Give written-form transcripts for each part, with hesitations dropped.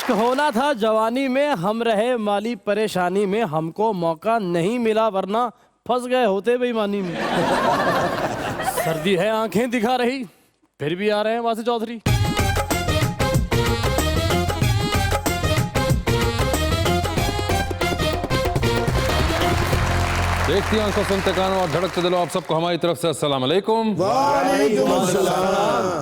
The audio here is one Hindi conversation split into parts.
इश्क होना था जवानी में, हम रहे माली परेशानी में, हमको मौका नहीं मिला वरना फंस गए होते बेईमानी में। सर्दी है आंखें दिखा रही, फिर भी आ रहे हैं वासी चौधरी। देखती आंखों सुनते कानों और धड़कते दिलो, आप सबको हमारी तरफ से अस्सलाम वालेकुम। वालेकुम अस्सलाम।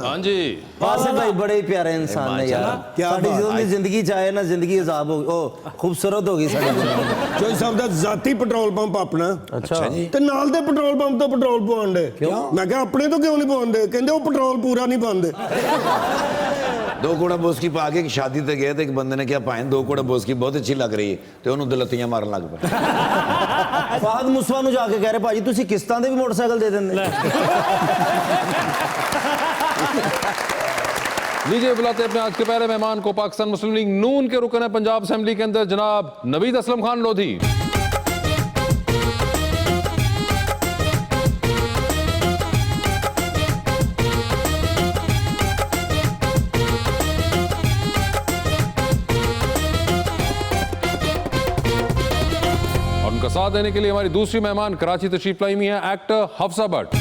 हाँ जी, वासिफ भाई बड़े ही प्यारे इंसान है यार। साड़ी जिंदगी चाहे ना जिंदगी अजाब हो ओ खूबसूरत होगी साड़ी जिंदगी। चोई साहब दा जाती पेट्रोल पंप अपना। अच्छा जी। ते नाल दे पेट्रोल पंप तो पेट्रोल पवांदे। मैं कहा अपने तो क्यों नहीं पवांदे? कहंदे वो पेट्रोल पूरा नहीं पांदे। दो कूड़ा बोसकी पा के शादी ते गए तो एक बंदे ने क्या पाए दो कूड़ा बोसकी बहुत अच्छी लग रही है तो उन्होंने दलतियां मारन लग पे। फाद मुसवा नु जाके कह रहे भाजी तुसी किस्तां दे भी मोटरसाइकिल दे देंदे। लीजिए बुलाते अपने आज के पहले मेहमान को, पाकिस्तान मुस्लिम लीग नून के रुकन है पंजाब असेंबली के अंदर जनाब नवीद असलम खान लोधी। उनका साथ देने के लिए हमारी दूसरी मेहमान कराची तशरीफ लाई हुई है actor Hafsa Bhatt.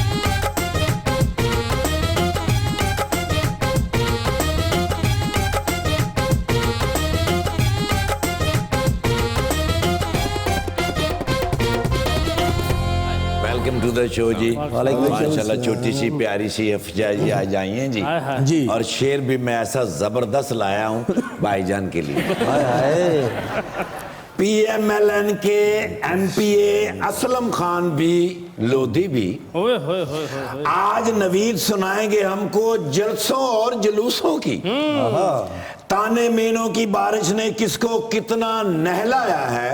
Welcome to the show ji. माशाल्लाह छोटी सी प्यारी सी अफजा जी आज आई हैं जी। जी। और शेर भी मैं ऐसा जबरदस्त लाया हूँ भाईजान के लिए। हाय हाय। PMLN के MPA असलम खान भी लोधी भी आज नवीद सुनाएंगे हमको जलसों और जुलूसों की। ताने मीनों की बारिश ने किसको कितना नहलाया है,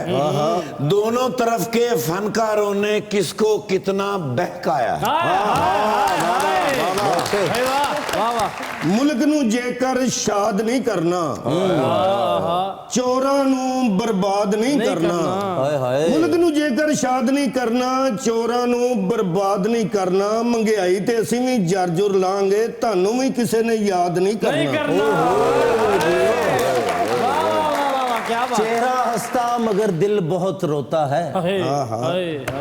दोनों तरफ के फनकारों ने किसको कितना बहकाया है। मुल्क नू जेकर शाद नहीं करना, चोरां नू बर्बाद नहीं करना। हाय हाय। मुल्क नू जेकर शाद नहीं करना, चोरां नू बर्बाद नहीं करना। महंगाई ते असीं भी जर जुर लांगे, तानू भी किसी ने याद नहीं करना। चेहरा हंसता मगर दिल बहुत रोता है।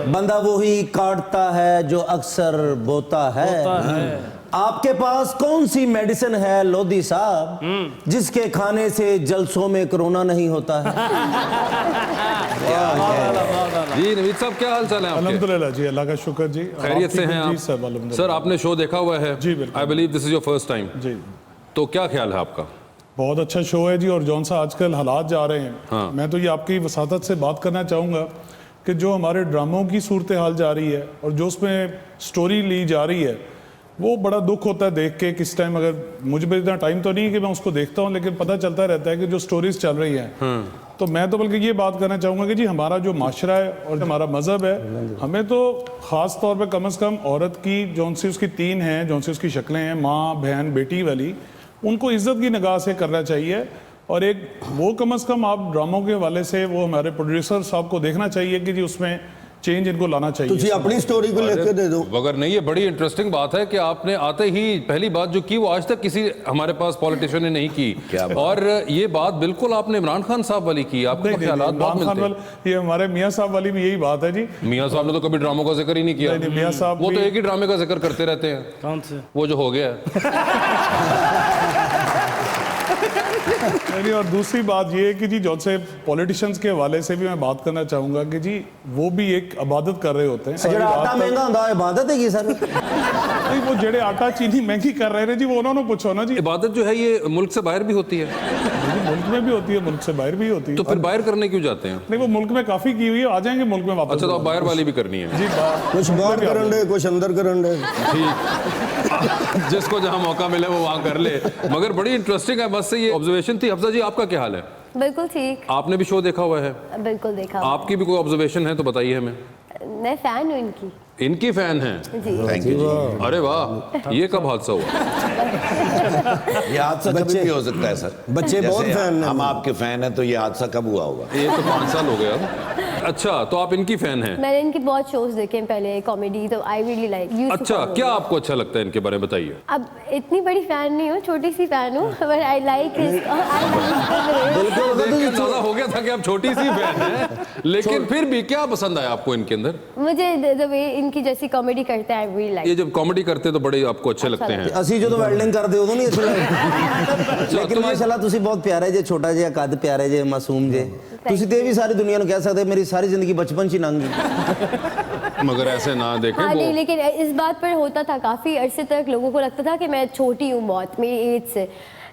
बंदा वही काटता है जो अक्सर बोता है। आपके पास कौन सी मेडिसिन है लोधी साहब जिसके खाने से जलसों में कोरोना नहीं होता है? जी नवीद साहब क्या हाल चाल है आपके? अल्हम्दुलिल्लाह जी, अल्लाह का शुक्र जी। खैरियत से हैं जी आप? सब अल्हम्दुलिल्लाह। सर आपने शो देखा हुआ है? जी, बिल्कुल। I believe this is your first time. जी तो क्या ख्याल है आपका? बहुत अच्छा शो है जी। और जौन सा आजकल हालात जा रहे हैं, हाँ। मैं तो ये आपकी वसातत से बात करना चाहूँगा कि जो हमारे ड्रामों की सूरत हाल जा रही है और जो उसमें स्टोरी ली जा रही है, वो बड़ा दुख होता है देख के। किस टाइम अगर मुझे पे इतना टाइम तो नहीं है कि मैं उसको देखता हूँ, लेकिन पता चलता रहता है कि जो स्टोरीज चल रही हैं, तो मैं तो बल्कि ये बात करना चाहूँगा कि जी हमारा जो माशरा है और हमारा मज़हब है, हमें तो ख़ास तौर पे कम से कम औरत की जौन सी उसकी तीन हैं, जौन सी उसकी शक्लें हैं, माँ बहन बेटी वाली, उनको इज्जत की निगाह से करना चाहिए। और एक वो कम से कम आप ड्रामों के हवाले से वो हमारे प्रोड्यूसर साहब को देखना चाहिए कि जी उसमें चेंज इनको लाना तुझे चाहिए। अपनी स्टोरी को लिख के दे दो। मगर नहीं, ये बड़ी इंटरेस्टिंग बात है कि आपने आते ही पहली बात जो की वो आज तक किसी हमारे पास पॉलिटिशियन ने नहीं की। क्या बात? और ये बात बिल्कुल आपने इमरान खान साहब वाली की। आपको नहीं, ख्यालात नहीं, बहुत इमरान खान मिलते हैं। वाले, ये हमारे मियाँ साहब वाली भी यही बात है जी। मियाँ साहब ने तो कभी ड्रामों का जिक्र ही नहीं किया। नहीं, मियाँ साहब वो तो भी- एक ही ड्रामे का जिक्र करते रहते हैं। कौन से? वो जो हो गया है। नहीं, और दूसरी बात ये है कि जी जौन से पॉलिटिशियंस के हवाले से भी मैं बात करना चाहूँगा कि जी वो भी एक इबादत कर रहे होते हैं। सारी ਜਿਹੜਾ बात ਆਟਾ तो- ਮਹਿੰਗਾ ਹੁੰਦਾ ਹੈ ਇਬਾਦਤ ਹੈਗੀ ਸਰ। नहीं, वो जेड़े आटा चीनी महंगी कर रहे हैं जी, वो उन्होंने पूछो ना जी। इबादत जो है ये मुल्क से बाहर भी होती है, जी, मुल्क में भी होती है, मुल्क से बाहर भी होती है। तो फिर बाहर करने क्यों जाते हैं? नहीं, वो मुल्क में काफी की हुई है, आ जाएंगे मुल्क में वापस। अच्छा, तो आप बाहर वाली भी करनी है। जी कुछ बाहर करन दे, कुछ अंदर करन दे। ठीक, जिसको जहां मौका मिले वो वहां कर ले। मगर बड़ी इंटरेस्टिंग है, बस से ये ऑब्जर्वेशन थी। हफ्सा जी आपका क्या हाल है? बिल्कुल ठीक। आपने भी शो देखा हुआ है? बिल्कुल देखा हुआ आपकी भी कोई ऑब्जर्वेशन है तो बताइए हमें। है। मैं फैन हूँ इनकी। इनकी फैन हैं? जी। Thank you. अरे वाह, ये कब हादसा हुआ? ये हादसा कभी भी हो सकता है सर। बच्चे बहुत जैसे फैन हैं। हम आपके फैन हैं तो ये हादसा कब हुआ होगा? ये तो 5 साल हो गया। अच्छा, तो आप इनकी फैन हैं? मैंने इनके बहुत शोज देखे हैं पहले, कॉमेडी, तो आई रियली लाइक। अच्छा, क्या आपको अच्छा लगता है इनके बारे में बताइए? अब इतनी बड़ी फैन नहीं हूँ, छोटी सी फैन हूँ, बट आई लाइक बिल्कुल देख के अंदाजा हो गया था कि आप छोटी सी फैन हैं, लेकिन फिर भी क्या पसंद आया आपको इनके अंदर? मुझे द वे इनकी जैसी कॉमेडी करते हैं, आई रियली लाइक। ये जब कॉमेडी करते हैं तो बड़े आपको अच्छे लगते हैं। ਅਸੀਂ ਜਦੋਂ ਵੈਲਡਿੰਗ ਕਰਦੇ ਉਦੋਂ ਨਹੀਂ ਅੱਛਾ ਲੱਗਦਾ ਲੇਕਿਨ ਮਾਸ਼ਾਅੱਲਾ ਤੁਸੀਂ ਬਹੁਤ ਪਿਆਰੇ ਜੇ, ਛੋਟਾ ਜਿਹਾ ਕੱਦ, ਪਿਆਰੇ ਜੇ, ਮਾਸੂਮ ਜੇ। ਤੁਸੀਂ ਤੇ ਇਹ ਵੀ ਸਾਰੀ ਦੁਨੀਆ ਨੂੰ ਕਹਿ ਸਕਦੇ ਮੇਰੀ ਸਾਰੀ ਜ਼ਿੰਦਗੀ ਬਚਪਨ 'ਚ ਹੀ ਲੰਘ गई। मगर ऐसे ना देखें हाँ वो नहीं, लेकिन इस बात पर होता था काफ़ी अरसे तक लोगों को लगता था कि मैं छोटी हूँ बहुत मेरी एज से।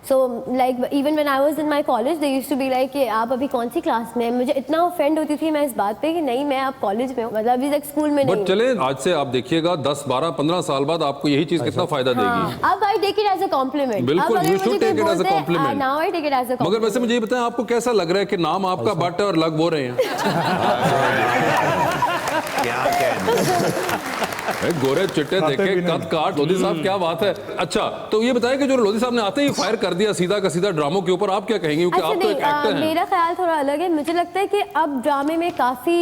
So like even when I was in my college they used to be like कि आप अभी कौन सी क्लास में हैं। मुझे इतना ऑफेंड होती थी मैं इस बात पे कि नहीं मैं अब कॉलेज में हूँ, मतलब अभी तक स्कूल में नहीं बट चले आज से आप देखिएगा 10, 12, 15 साल बाद आपको यही चीज कितना फायदा देगी। अब I take it as a compliment. बिल्कुल, you should take it as a compliment. Now I take it as a मगर वैसे मुझे ये बताएं आपको कैसा लग रहा है कि नाम आपका बट है और लग वो रहे हैं? क्या कहना। गोरे चिट्टे देखे कद काट लोधी साहब, क्या बात है। अच्छा, तो ये बताएं कि जो लोधी साहब ने आते ही फायर कर दिया सीधा का सीधा ड्रामों के ऊपर, आप क्या कहेंगे? क्योंकि आप तो एक एक्टर हैं। मेरा ख्याल थोड़ा अलग है। मुझे लगता है कि अब ड्रामे में काफी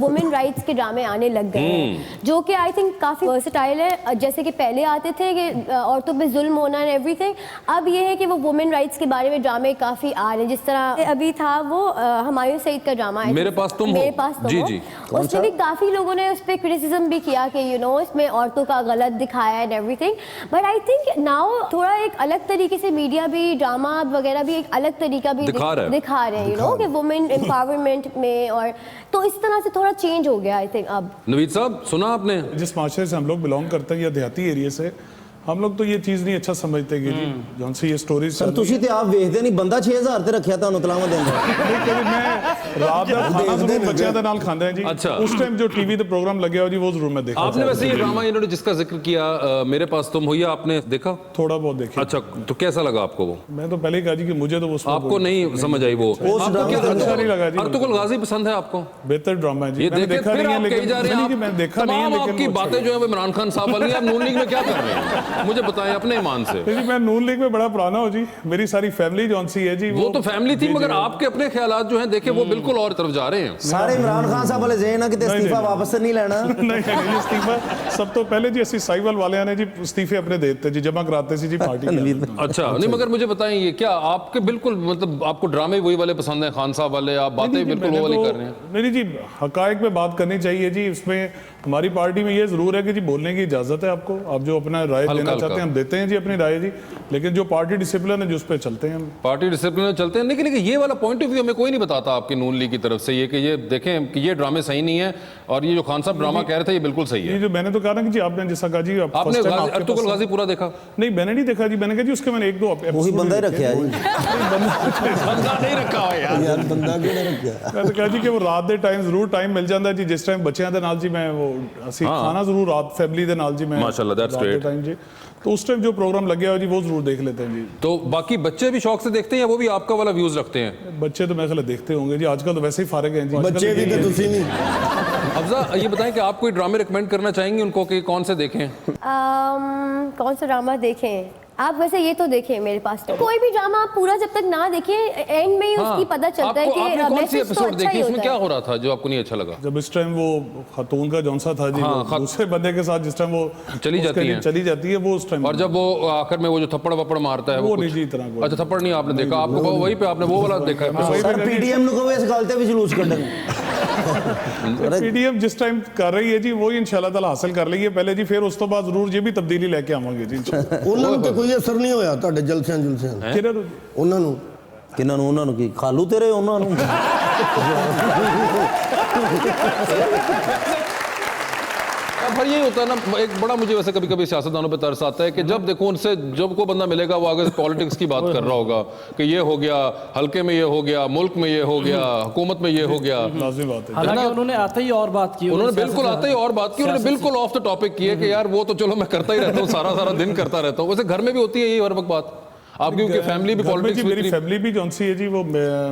वुमेन राइट्स के ड्रामे आने लग गए हैं, जो कि आई थिंक काफी वर्सेटाइल है। जैसे कि पहले आते थे कि औरतों पे जुल्म होना एंड एवरीथिंग, अब ये है कि वो वुमेन राइट्स के बारे में ड्रामे काफी आ रहे हैं। जिस तरह अभी था वो हुमायूं सईद का ड्रामा मेरे पास तुम हो। मेरे पास तुम जी हो। जी, उसमें भी काफी लोगों ने उस पर क्रिटिसिज्म भी किया कि यू नो इसमें औरतों का गलत दिखाया and everything. But I think now थोड़ा एक अलग तरीके से मीडिया भी, ड्रामा वगैरह भी एक अलग तरीका भी दिखा रहे हैं, यू नो, कि वुमेन एम्पावरमेंट में, और तो इस तरह से थोड़ा चेंज हो गया आई थिंक अब। नवीद साहब सुना आपने? जिस माशरे से हम लोग बिलोंग करते हैं या देहाती एरिया से, हम लोग तो ये चीज़ नहीं अच्छा समझते कि जी जौन सी ये स्टोरीज ਸਰ ਤੁਸੀਂ ਤੇ ਆਪ ਵੇਖਦੇ ਨਹੀਂ, ਬੰਦਾ 6000 ਤੇ ਰੱਖਿਆ ਤੁਹਾਨੂੰ ਤਲਾਵਾਂ ਦਿੰਦਾ। कभी मैं रात का खाना जरूर बच्चों के नाल खांदे हैं जी। अच्छा। उस टाइम जो टीवी पे प्रोग्राम लगे हो जी वो जरूर मैं देखा। आपने वैसे ये ड्रामा इन्होंने जिसका जिक्र किया मेरे पास तुम हो, या आपने देखा? थोड़ा बहुत देखा। अच्छा, तो कैसा लगा आपको वो? मैं तो पहले ही कहा जी कि मुझे तो वो आपको नहीं समझ आई वो? आपको क्या अच्छा नहीं लगा जी। अर्तुगरुल गाजी पसंद है आपको? बेहतर ड्रामा है जी। ये मैंने देखे देखा फिर नहीं है, आप कही जा रहे हैं लेकिन मैं देखा नहीं है, तमाम लेकिन आपकी वो बातें जो है वो इमरान खान साहब वाली, आप नून लीग में क्या कर रहे हैं मुझे बताएं अपने ईमान से। जी मैं नून लीग में बड़ा पुराना हूँ जी, मेरी सारी फैमिली जौन सी है जी वो तो फैमिली थी, मगर आपके अपने ख्यालात जो हैं देखे वो बिल्कुल और तरफ जा रहे हैं। ਸਾਰੇ ਇਮਰਾਨ ਖਾਨ ਸਾਹਿਬ ਵਾਲੇ ਜ਼ੇਨ ਆ ਕਿ ਇਸਤੀਫਾ ਵਾਪਸ ਨਹੀਂ ਲੈਣਾ। नहीं इस्तीफा सब तो पहले जी असि साहिवाल वाले ने जी इस्तीफे अपने दे देते जी, जमा कराते सी जी पार्टी के। अच्छा नहीं, मगर मुझे बताएं ये क्या आपके बिल्कुल मतलब आपको ड्रामे वही वाले पसंद हैं खान साहब वाले, आप बातें बिल्कुल वो वाली कर रहे हैं? नहीं जी, हकायक पे बात करनी चाहिए जी। इसमें हमारी पार्टी में ये जरूर है कि जी बोलने की इजाजत है आपको, आप जो अपना राय देना चाहते हैं हम देते हैं जी अपनी राय जी, लेकिन जो पार्टी डिसिप्लिन है जो उस पर चलते हैं हम। पार्टी डिसिप्लिन में चलते हैं, लेकिन ये वाला पॉइंट ऑफ व्यू हमें कोई नहीं बताता आपकी नून लीग की तरफ से, ये कि ये देखें कि ये ड्रामे सही नहीं है और ये जो खान साहब ड्रामा कह रहे थे ये बिल्कुल सही है। ये जो मैंने तो कहा ना कि जी आपने जैसा कहा जी आपने अर्तुगरुल गाजी पूरा देखा? नहीं मैंने नहीं देखा जी, मैंने कहा जी उसके मैंने 1-2 वही बंदा ही रखा है जी। बंदा नहीं रखा हुआ यार, ਬੰਦਾ ਕਿਹੜਾ ਰੱਖਿਆ। मैं तो कहा जी कि वो रात दे टाइम जरूर टाइम मिल जाता जी, जिस टाइम बच्चों के नाल जी मैं वो ਅਸੀਂ खाना जरूर रात फैमिली के नाल जी मैं माशाल्लाह, that's great। टाइम जी तो उस टाइम जो प्रोग्राम लगे हो जी वो जरूर देख लेते हैं जी। तो बाकी बच्चे भी शौक से देखते हैं या वो भी आपका वाला व्यूज रखते हैं? बच्चे तो मैं ख्याल देखते होंगे जी, आजकल तो वैसे ही फारिग हैं जी। बच्चे भी तो तुसी नहीं। अफजा ये बताएं कि आप कोई ड्रामे रिकमेंड करना चाहेंगे उनको कि कौन से देखें? कौन सा ड्रामा देखें आप? वैसे ये तो देखें मेरे पास तो कोई भी ड्रामा आप पूरा जब तक ना देखें एंड में ही उसकी पता चलता है कि आपने कौन सी एपिसोड अच्छा देखी, उसमें क्या हो रहा था जो आपको नहीं अच्छा लगा? जब इस टाइम वो खातून का जौनसा था जी, वो दूसरे बंदे के साथ जिस टाइम वो चली जाती है वो उस टाइम, और जब वो आखिर में वो जो थप्पड़ वप्पड़ मारता है वो नहीं जी इतना। अच्छा थप्पड़ नहीं आपने देखा, आपको वही पे आपने वो वाला देखा है? ਸਰ ਪੀਡੀਐਮ ਨੂੰ ਕਹੋ ਇਸ ਗੱਲ ਤੇ ਵੀ ਜਲੂਸ ਕੱਢਣ। पीडीएफ जिस टाइम कर रही है जी वो इंशाल्लाह ताला हासिल कर लेंगे पहले जी, फिर उस तो बाद जरूर ये भी तब्दीली लेके आवांगे जी। ਉਹਨਾਂ ਨੂੰ ਤੇ ਕੋਈ ਅਸਰ ਨਹੀਂ ਹੋਇਆ ਤੁਹਾਡੇ ਜਲਸਿਆਂ ਜੁਲਸਿਆਂ ਦਾ? ਕਿਹਨਾਂ ਨੂੰ? ਉਹਨਾਂ ਨੂੰ ਕਿਹਨਾਂ ਨੂੰ? ਉਹਨਾਂ ਨੂੰ ਕੀ ਖਾਲੂ ਤੇਰੇ ਉਹਨਾਂ ਨੂੰ? पर यही होता है ना, एक बड़ा मुझे वैसे कभी कभी सियासतदानों पे तरस आता है कि जब देखो उनसे जब कोई बंदा मिलेगा वो आगे से पॉलिटिक्स की बात कर रहा होगा कि ये हो गया हल्के में, ये हो गया मुल्क में, ये हो गया हुकूमत में, ये हो गया। लाजिमी बात है। हालांकि उन्होंने आते ही और बात की, उन्होंने बिल्कुल आते ही और बात की, उन्होंने बिल्कुल ऑफ द टॉपिक किया कि यार वो तो चलो मैं करता ही रहता हूँ, सारा सारा दिन करता रहता हूँ। वैसे घर में भी होती है यही हर वक्त बात आपकी, क्योंकि फैमिली भी पॉलिटिक्स, मेरी फैमिली भी जौन सी है जी वो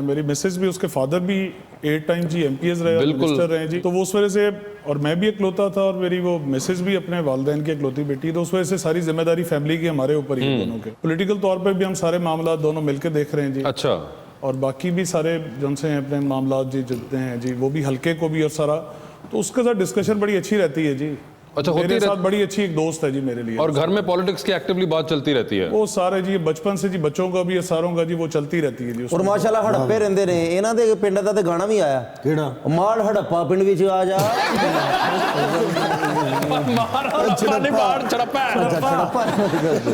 मेरी मिसेस भी, उसके फादर भी 8 टाइम जी एमपीएस रहे, मिनिस्टर रहे जी, तो वो उस वजह से, और मैं भी इकलौता था और मेरी वो मिसेस भी अपने वालिदैन की इकलौती बेटी, तो उस वजह से सारी जिम्मेदारी फैमिली की हमारे ऊपर ही है दोनों के। पॉलिटिकल तौर पर भी हम सारे मामला दोनों मिलकर देख रहे हैं जी। अच्छा और बाकी भी सारे जिनसे हैं अपने मामला जी जितने हैं जी, वो भी हल्के को भी और सारा, तो उसके साथ डिस्कशन बड़ी अच्छी रहती है जी। अच्छा, होती मेरे रहती- साथ बड़ी अच्छी एक दोस्त है जी मेरे लिए। और घर में पॉलिटिक्स की एक्टिवली बात चलती रहती है? वो सारे जी बचपन से जी, बच्चों का भी सारों का जी, वो चलती रहती है जी। और माशाल्लाह हड़प्पे रहंदे ने ਇਹਨਾਂ ਦੇ ਪਿੰਡ ਦਾ ਤੇ ਗਾਣਾ ਵੀ ਆਇਆ ਕਿਹੜਾ? ਮਾਲ ਹੜੱਪਾ ਪਿੰਡ ਵਿੱਚ ਆ ਜਾ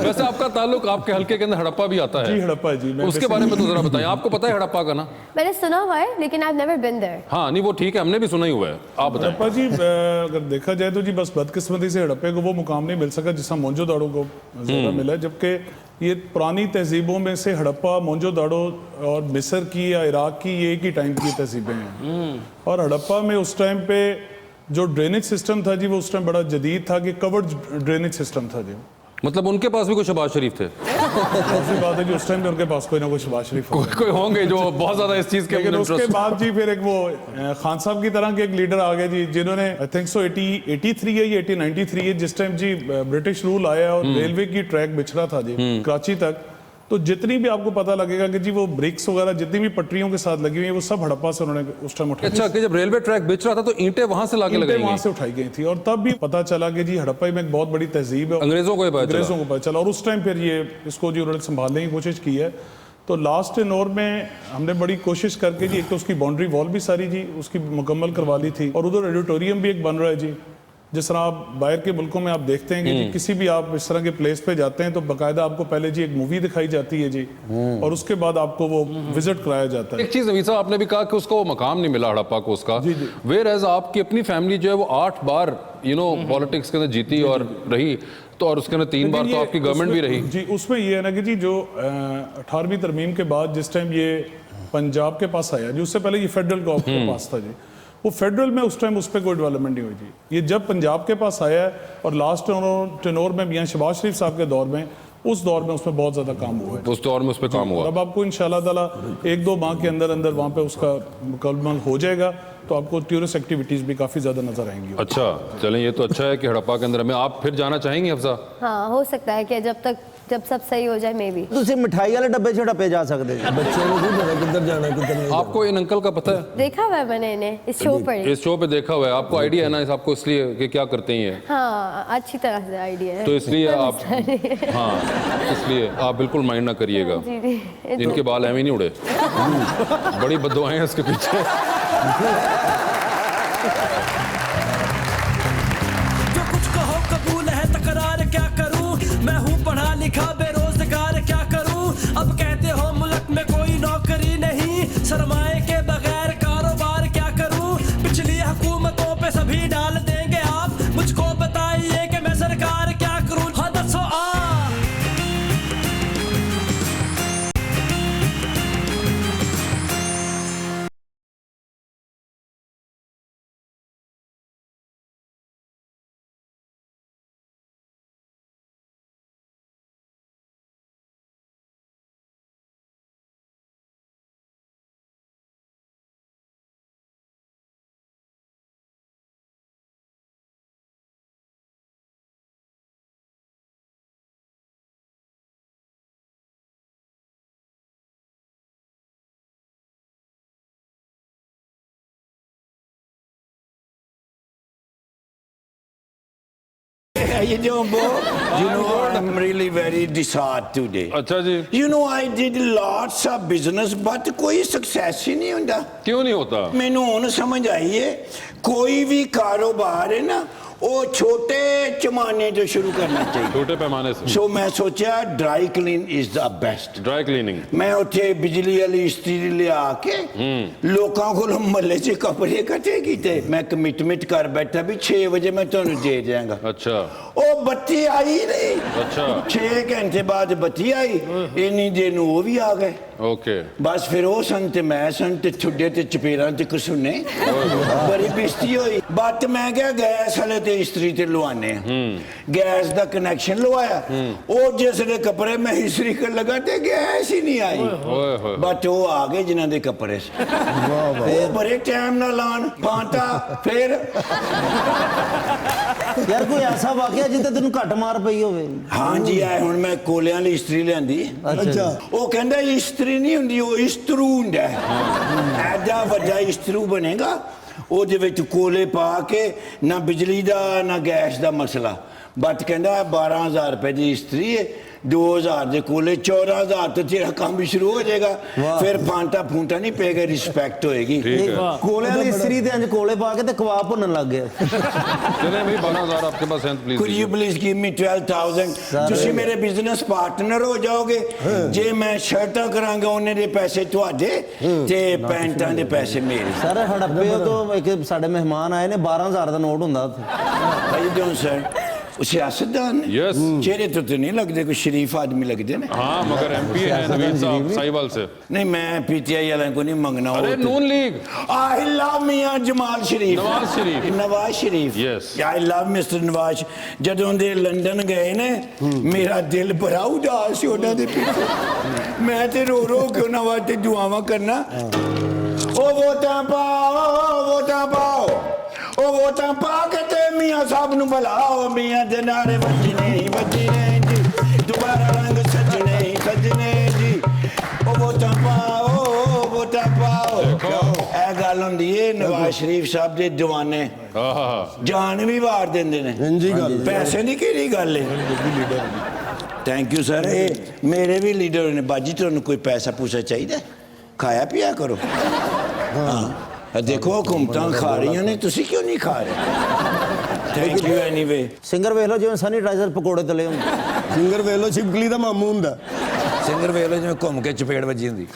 वैसे आपका ताल्लुक, आपके हल्के के अंदर हड़प्पा भी आता जी है? हड़प्पा है जी। मैं उसके बारे में तो जरा बताएं, आपको पता है हड़प्पा का ना? मैंने सुना हुआ है लेकिन आई नेवर बीन देयर। हाँ नहीं वो ठीक है, हमने भी सुना ही हुआ है, आप बताएं। हड़प्पा जी अगर देखा जाए तो जी बस बदकिस्मती से हड़प्पे को वो मुकाम नहीं मिल सका जिसका मोहनजोदाड़ो को ज्यादा मिला है, जबकि ये पुरानी तहजीबों में से हड़प्पा, मोहनजोदाड़ो और मिस्र की या इराक की ये एक ही टाइम की तहजीबें हैं। और हड़प्पा में उस टाइम पे जो ड्रेनेज सिस्टम था जी, वो उस टाइम बड़ा जदीद था कि कवर्ड ड्रेनेज सिस्टम था जी। मतलब उनके पास भी कोई शहबाज शरीफ थे? ऐसी बात है कि उस टाइम पे उनके पास कोई ना कोई शहबाज शरीफ होगा। कोई होंगे जो बहुत ज्यादा इस चीज के लेकिन अंदर उसके interest- बाद जी फिर एक वो खान साहब की तरह के एक लीडर आ गए जी, जिन्होंने आई थिंक सो 83 है या 93 है, जिस टाइम जी ब्रिटिश रूल आया और रेलवे की ट्रैक बिछ रहा था जी कराची तक, तो जितनी भी आपको पता लगेगा कि जी वो ब्रिक्स वगैरह जितनी भी पटरियों के साथ लगी हुई है, वो सब हड़प्पा से उन्होंने उस टाइम उठाई। अच्छा, कि जब रेलवे ट्रैक बिछ रहा था तो ईंटें वहां से लाके लगाई वहां गई? से उठाई गई थी और तब भी पता चला कि जी हड़प्पा में एक बहुत बड़ी तहजीब है। अंग्रेजों को ये पता चला? अंग्रेजों को पता चला और उस टाइम फिर ये इसको जी उन्होंने संभालने की कोशिश की है। तो लास्ट टेन्योर में हमने बड़ी कोशिश करके जी, एक तो उसकी बाउंड्री वॉल भी सारी जी उसकी मुकम्मल करवा ली थी, और उधर ऑडिटोरियम भी एक बन रहा है जी। जिस तरह आप बाहर के मुल्कों में आप देखते हैं कि जी किसी भी आप इस तरह के प्लेस पे जाते हैं तो बाकायदा आपको पहले जी एक मूवी दिखाई जाती है जी, और उसके बाद आपको वो विजिट कराया जाता है। एक चीज नवीसा, आपने भी कहा कि उसको वो मकाम नहीं मिला हड़प्पा को उसका, वेयर एज आपकी अपनी फैमिली जो है वो 8 बार पॉलिटिक्स के अंदर जीती और रही, तो और उसके अंदर 3 बार तो आपकी गवर्नमेंट भी रही जी। उसमें ये है ना कि जी जो 18वीं तरमीम के बाद जिस टाइम ये पंजाब के पास आया जी, उससे पहले ये फेडरल गवर्नमेंट के पास था जी, वो फेडरल में उस टाइम उस पर कोई डेवलपमेंट नहीं हुई जी। ये जब पंजाब के पास आया है और लास्ट टेनोर में मियां शहबाज शरीफ साहब के दौर में, उस दौर में उसमें बहुत ज्यादा काम हुआ है। उस दौर में उस पर काम हुआ। अब आपको इंशाल्लाह ताला 1-2 माह के अंदर अंदर वहाँ पे उसका मुकम्मल हो जाएगा, तो आपको टूरिस्ट एक्टिविटीज भी काफी ज्यादा नजर आएंगी। अच्छा चलें, ये तो अच्छा है कि हड़प्पा के अंदर में आप फिर जाना चाहेंगे अफजा? हाँ हो सकता है कि जब सब सही हो जाए मे भी। ਤੁਸੀਂ ਮਿਠਾਈ ਵਾਲੇ ਡੱਬੇ ਛੜੱਪੇ ਜਾ ਸਕਦੇ ਜੀ बच्चों को भी पता किधर जाना किधर नहीं जाना। आपको इन अंकल का पता है? देखा हुआ है मैंने इन्हें इस शो पर। इस शो पे देखा हुआ है, आपको आइडिया है ना इस आपको इसलिए कि क्या करते हैं ये? हाँ अच्छी तरह से आइडिया है। तो इसलिए आप हाँ इसलिए आप बिल्कुल माइंड ना करिएगा, जी जी इनके बाल ऐਵੇਂ नहीं उड़े, बड़ी बददुआएं हैं इसके पीछे। जो कुछ कहो कबूल है तकरार क्या करूं, मैं हूं पढ़ा लिखा बेरोजगार क्या करूं, अब कहते हो मुल्क में कोई नौकरी नहीं, सरमाए के बगैर कारोबार क्या करूं, पिछली हुकूमतों पे सभी डाल देंगे आप, मुझको बताइए कि मैं सरकार क्या करूं। हाँ दसो How you doing, Bo? You know, I'm really very disheartened today. अच्छा जी, You know, I did lots of business, but कोई success ही नहीं ਹੁੰਦਾ। क्यों नहीं होता? ਮੈਨੂੰ ਹੁਣ ਸਮਝ ਆਈ ਹੈ ਕੋਈ ਵੀ ਕਾਰੋਬਾਰ ਹੈ ਨਾ ਉਹ ਛੋਟੇ ਚਮਾਨੇ ਤੋਂ ਸ਼ੁਰੂ ਕਰਨਾ ਚਾਹੀਦਾ। छोटे पैमाने से। ਸੋ ਮੈਂ ਸੋਚਿਆ dry clean is the best. Dry cleaning. ਮੈਂ ਉੱਥੇ ਬਿਜਲੀ ਵਾਲੀ ਇਸਤਰੀ ਲਿਆ ਕੇ ਲੋਕਾਂ ਕੋਲੋਂ ਮਹੱਲੇ 'ਚ ਕੱਪੜੇ ਇਕੱਠੇ ਕੀਤੇ, ਮੈਂ ਕਮਿਟਮੈਂਟ ਕਰ ਬੈਠਾ ਵੀ 6 ਵਜੇ ਮੈਂ ਤੁਹਾਨੂੰ ਦੇ ਦਿਆਂਗਾ। अच्छा ਉਹ ਬੱਤੀ ਆਈ ਨਹੀਂ। अच्छा 6 ਘੰਟੇ ਬਾਅਦ ਬੱਤੀ ਆਈ, ਇੰਨੀ ਦੇਰ ਨੂੰ ਉਹ ਵੀ ਆ ਗਏ। ओके। ਬਸ ਫਿਰ ਉਹ ਸਨ ਤੇ ਮੈਂ ਸਨ ਤੇ ਠੁੱਡੇ ਤੇ ਚਪੇੜਾਂ ਤੇ ਕਸੂਨੇ, ਬੜੀ ਬੇਇੱਜ਼ਤੀ ਹੋਈ। ਬੱਤ ਮੈਂ ਕਿਹਾ ਗੈਸ ਵਾਲੇ ਤੇ ਇਸਤਰੀ ਤੇ ਲਵਾਨੇ ਆ, ਗੈਸ ਦਾ ਕਨੈਕਸ਼ਨ ਲਵਾਇਆ, ਉਹ ਜਿਸਲੇ ਕੱਪੜੇ ਮੈਂ ਇਸਤਰੀ ਕਰਨ ਲੱਗਾ ਤੇ ਗੈਸ ਹੀ ਨਹੀਂ ਆਈ। ओए होए। ਬਟ ਉਹ ਆ ਗਏ ਜਿਨ੍ਹਾਂ ਦੇ ਕੱਪੜੇ ਸੀ, ਉਹ ਬੜੇ ਟਾਈਮ ਨਾਲ ਲਾਣ ਪਾਂਤਾ ਫਿਰ ਯਾਰ ਕੋਈ ਐਸਾ ਵਾਕਿਆ ਜਿੱਤੇ ਤੈਨੂੰ ਘੱਟ ਮਾਰ ਪਈ ਹੋਵੇ? ਹਾਂ ਜੀ, ਐ ਹੁਣ ਮੈਂ ਕੋਲਿਆਂ ਵਾਲੀ ਇਸਤਰੀ ਲਿਆਂਦੀ। ਅੱਛਾ ਉਹ ਕਹਿੰਦਾ ਇਸਤਰੀ ਨਹੀਂ ਹੁੰਦੀ, ਉਹ ਇਸਤਰੂ ਹੁੰਦਾ ਹੈ। ਐਡਾ ਵੱਡਾ ਇਸਤਰੂ ਬਣੇਗਾ, ਉਹਦੇ ਵਿੱਚ ਕੋਲੇ ਪਾ ਕੇ, ਨਾ ਬਿਜਲੀ ਦਾ ਨਾ ਗੈਸ ਦਾ ਮਸਲਾ। ਬਟ ਕਹਿੰਦਾ 12,000 ਰੁਪਏ ਦੀ ਇਸਤਰੀ ਹੈ, 2,000 ਦੇ ਕੋਲੇ, 14,000 ਤੋਂ ਤੇਰਾ ਕੰਮ ਵੀ ਸ਼ੁਰੂ ਹੋ ਜਾਏਗਾ। ਫਿਰ ਫਾਂਟਾ ਫੂੰਟਾ ਨਹੀਂ ਪਏਗਾ, ਰਿਸਪੈਕਟ ਹੋਏਗੀ। ਕੋਲੇ ਵਾਲੀ ਇਸਤਰੀ ਤੇ ਇੰਜ ਕੋਲੇ ਪਾ ਕੇ ਤੇ ਕਬਾਬ ਭੁੰਨਣ ਲੱਗ ਗਿਆ। चले भाई 12,000 आपके पास हैं please. Could you please give me 12,000? ਤੁਸੀਂ ਮੇਰੇ ਬਿਜ਼ਨਸ ਪਾਰਟਨਰ ਹੋ ਜਾਓਗੇ। ਜੇ ਮੈਂ ਸ਼ਰਟਾਂ ਕਰਾਂਗਾ ਉਹਨੇ ਦੇ ਪੈਸੇ ਤੁਹਾਡੇ ਤੇ ਪੈਂਟਾਂ ਦੇ ਪੈਸੇ ਮੇਰੇ। ਸਰ ਹੜੱਪੇ ਤੋਂ ਇੱਕ ਸਾਡੇ ਮਹਿਮਾਨ ਆਏ ਨੇ, 12,000 ਦਾ ਨੋਟ ਹੁੰਦਾ ਉੱਥੇ। How you doing, sir? ਉਹ ਸਿਆਸਤਦਾਨ ਨੇ। Yes. ਚਿਹਰੇ ਤੋਂ ਤਾਂ ਨਹੀਂ ਲੱਗਦੇ, ਕੋਈ ਸ਼ਰੀਫ ਆदमी लगते ने। हाँ मगर MP है नवीन साहब साहिवाल से। नहीं, मैं पीटीआई वाले को नहीं मंगना। अरे Noon league. I love Miyan Jamal Sharif. Nawaz Sharif. Nawaz Sharif. Yes. I love mister Nawaz. ਜਦੋਂ ਦੇ ਲੰਡਨ ਗਏ ਨੇ, ਮੇਰਾ ਦਿਲ ਬੜਾ ਉਦਾਸ ਸੀ ਉਹਨਾਂ ਦੇ ਪਿੱਛੇ। ਮੈਂ ਤੇ ਰੋ ਰੋ ਕੇ ਉਹਨਾਂ ਵਾਸਤੇ ਦੁਆਵਾਂ ਕਰਨਾ। ਉਹ ਵੋਟਾਂ ਪਾਓ, ਵੋਟਾਂ ਪਾਓ, ਉਹ ਵੋਟਾਂ ਪਾ ਕੇ ਤੇ ਮੀਆਂ ਸਾਹਿਬ ਨੂੰ ਬੁਲਾਓ। ਮੀਆਂ ਦੇ ਨਾਰੇ ਵੱਜਣੇ ਜੀ, ਦੁਬਾਰਾ ਰੰਗ ਸਜਣੇ ਸਜਣੇ ਜੀ। ਉਹ ਵੋਟਾਂ ਪਾਓ, ਵੋਟਾਂ ਪਾਓ। ਇਹ ਗੱਲ ਹੁੰਦੀ ਏ ਨਵਾਜ਼ ਸ਼ਰੀਫ ਸਾਹਿਬ ਦੇ ਦੀਵਾਨੇ ਜਾਨ ਵੀ ਵਾਰ ਦਿੰਦੇ ਨੇ। ਇੰਜੀ ਗੱਲ ਪੈਸੇ ਦੀ ਕਿਹੜੀ ਗੱਲ ਏ। Thank you sir. ਇਹ ਮੇਰੇ ਵੀ ਲੀਡਰ ਨੇ। ਬਾਜੀ ਤੁਹਾਨੂੰ ਕੋਈ ਪੈਸਾ ਪੂਸਾ ਚਾਹੀਦਾ? ਖਾਇਆ ਪੀਆ ਕਰੋ। ਹਾਂ ਦੇਖੋ ਹੁਕੂਮਤਾਂ ਖਾ ਰਹੀਆਂ ਨੇ, ਤੁਸੀਂ ਕਿਉਂ ਨਹੀਂ ਖਾ ਰਹੇ? Thank you anyway. ਸਿੰਗਰ ਵੇਖ ਲਓ ਜਿਵੇਂ ਸੈਨੀਟਾਈਜ਼ਰ ਪਕੌੜੇ ਤਲੇ ਹੁੰਦੇ। ਸਿੰਗਰ ਵੇਖ ਲਓ ਛਿਪਕਲੀ ਦਾ ਮਾਮੂ ਹੁੰਦਾ। ਸਿੰਗਰ ਵੇਖ ਲਓ ਜਿਵੇਂ ਘੁੰਮ ਕੇ ਚਪੇੜ ਵੱਜੀ ਹੁੰਦੀ।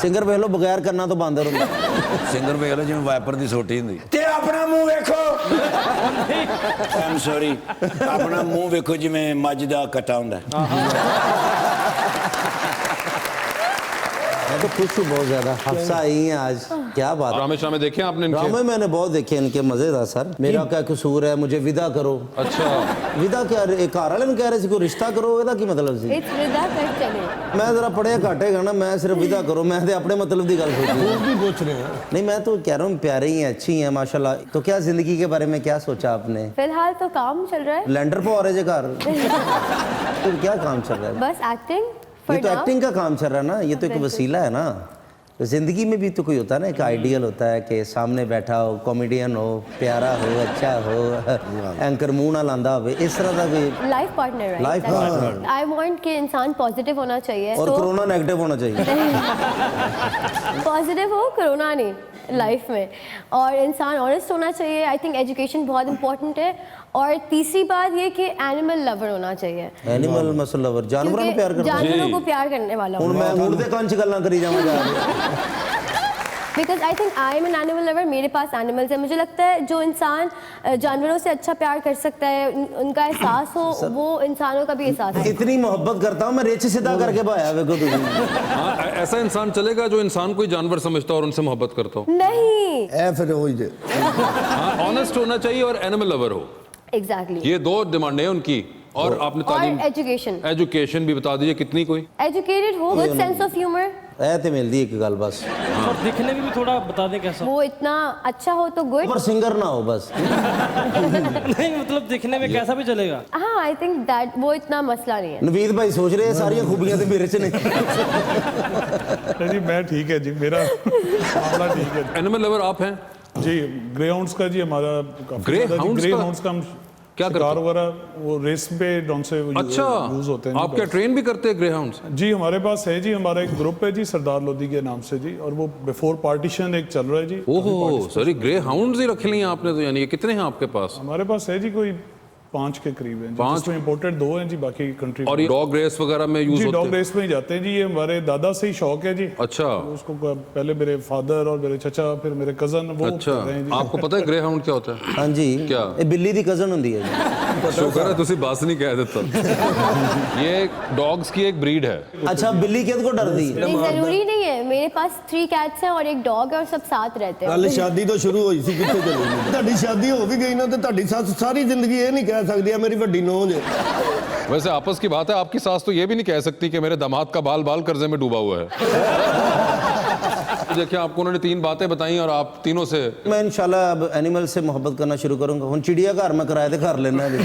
ਸਿੰਗਰ ਵੇਖ ਲਓ ਬਗੈਰ ਕੰਨਾਂ ਤੋਂ ਬਾਂਦਰ ਹੁੰਦਾ। ਸਿੰਗਰ ਵੇਖ ਲਓ ਜਿਵੇਂ ਵਾਈਪਰ ਦੀ ਸੋਟੀ ਹੁੰਦੀ। ਤੇ ਆਪਣਾ ਮੂੰਹ ਵੇਖੋ। ਆਮ ਸੌਰੀ, ਆਪਣਾ ਮੂੰਹ ਵੇਖੋ ਜਿਵੇਂ ਮੱਝ ਦਾ ਕੱਟਾ ਹੁੰਦਾ। मैं तो खुश हूँ बहुत ज्यादा। हफ्सा आई है आज, क्या बात। ड्रामे देखे आपने इनके? ड्रामे मैंने बहुत देखे इनके, मजेदार सर। मेरा क्या कसूर है, मुझे विदा करो। अच्छा विदा क्या, एक घर वाले कह रहे थे कोई रिश्ता करो, ਇਹਦਾ ਕੀ ਮਤਲਬ ਸੀ? It's विदा कर चले। मैं जरा पढ़े घाटे गा ना, मैं सिर्फ विदा करो, मैं तो अपने मतलब की गल सोची। वो भी पूछ रहे हैं। नहीं मैं तो कह रहा हूँ प्यारे ही हैं, अच्छी हैं माशाल्लाह। तो क्या जिंदगी के बारे में क्या सोचा आपने? फिलहाल तो काम चल रहा है, लैंडर पे और घर तो क्या काम चल रहा है? बस एक्टिंग। ये तो एक्टिंग का काम चल रहा है ना, ये तो एक वसीला है ना। जिंदगी में भी तो कोई होता है ना, एक आइडियल होता है कि सामने बैठा हो, कॉमेडियन हो, प्यारा हो, अच्छा हो, एंकर मुंह ना लांदा हो, इस तरह का कोई life partner. Life partner. I want कि इंसान पॉजिटिव होना चाहिए और कोरोना नेगेटिव होना चाहिए। पॉजिटिव हो, कोरोना नहीं लाइफ में। और इंसान ऑनेस्ट होना चाहिए। आई थिंक एजुकेशन बहुत इंपॉर्टेंट है। और तीसरी बात ये कि एनिमल लवर होना चाहिए। एनिमल मसल लवर, जानवरों को प्यार करना। जानवरों को प्यार करने वाला हूं मैं मुड़ दे कंच गल्लां करी जावां जा because I think I am an animal lover. मेरे पास एनिमल्स है। मुझे लगता है जो इंसान जानवरों से अच्छा प्यार कर सकता है, उनका एहसास हो, वो इंसानों का भी एहसास है। इतनी मोहब्बत करता हूं मैं, रेच सीधा करके भाया वे को तुझे। हाँ ऐसा इंसान चलेगा जो इंसान को ही जानवर समझता हो और उनसे मोहब्बत करता हो? नहीं, ए फिर हो ही जे। हाँ ऑनेस्ट होना चाहिए और एनिमल लवर हो। एग्जैक्टली। ये दो डिमांडें हैं उनकी। और आपने तालीम, एजुकेशन। एजुकेशन भी बता दीजिए कितनी? कोई एजुकेटेड हो, गुड सेंस ऑफ ह्यूमर। ऐ ते मिलदी एक गल बस। और दिखने में भी थोड़ा बता दें कैसा। वो इतना अच्छा हो तो गुड। पर सिंगर ना हो बस। नहीं मतलब दिखने में कैसा भी चलेगा। हाँ आई थिंक दैट वो इतना मसला नहीं है। नवीद भाई सोच रहे हैं सारी खूबियां तो मेरे च नहीं। जी मैं ठीक है जी, मेरा मामला ठीक है एनिमल लवर आप हैं जी। ग्रे हाउंड्स का जी हमारा ग्रे हाउंड्स का हम क्या करते कार वगैरह वो रेस पे डॉन से अच्छा यूज होते हैं। आप क्या ट्रेन भी करते हैं ग्रे हाउंड्स? जी हमारे पास है जी, हमारा एक ग्रुप है जी सरदार लोधी के नाम से जी, और वो बिफोर पार्टीशन एक चल रहा है जी। ओहो सॉरी, ग्रे हाउंड्स ही रख लिए आपने तो। यानी ये कितने हैं आपके पास? हमारे पास है जी कोई 5 के करीब हैं। 5? जिसमें इंपोर्टेड 2 हैं जी, बाकी कंट्री। और ये डॉग रेस वगैरह में यूज जी होते डॉग हैं? रेस में ही जाते हैं जी। ये हमारे दादा से ही शौक है जी। अच्छा उसको पहले मेरे फादर और मेरे चचा, फिर मेरे कजन वो अच्छा कर रहे हैं जी। आपको पता है ग्रे हाउंड क्या होता है? हाँ जी क्या? ये बिल्ली दी कजन हुंदी है जी। शुक्र है तुसी बस नहीं कह देता। ये डॉग्स की एक ब्रीड है। अच्छा बिल्ली किद को डर दी? नहीं जरूरी नहीं है। मेरे पास 3 कैट्स हैं और एक डॉग है और सब साथ रहते हैं। ਗੱਲ ਸ਼ਾਦੀ ਤੋਂ ਸ਼ੁਰੂ ਹੋਈ ਸੀ, ਕਿੱਥੇ ਚਲੀ ਗਈ? ਤੁਹਾਡੀ ਸ਼ਾਦੀ ਹੋ ਵੀ ਗਈ ਨਾ ਤੇ ਤੁਹਾਡੀ ਸੱਸ ਸਾਰੀ ਜ਼ਿੰਦਗੀ ਇਹ ਨਹੀਂ ਕਹਿ ਸਕਦੀ ਆ ਮੇਰੀ ਵੱਡੀ ਨੂੰਹ ਜੇ। वैसे आपस की बात है, आपकी सास तो ये भी नहीं कह सकती कि मेरे दामाद का बाल बाल कर्जे में डूबा हुआ है। देखिए आपको उन्होंने 3 बातें बताई और आप तीनों से मैं इंशाल्लाह अब एनिमल से मोहब्बत करना शुरू करूंगा। हुन चिड़िया घर में किराए ते घर लेना जी।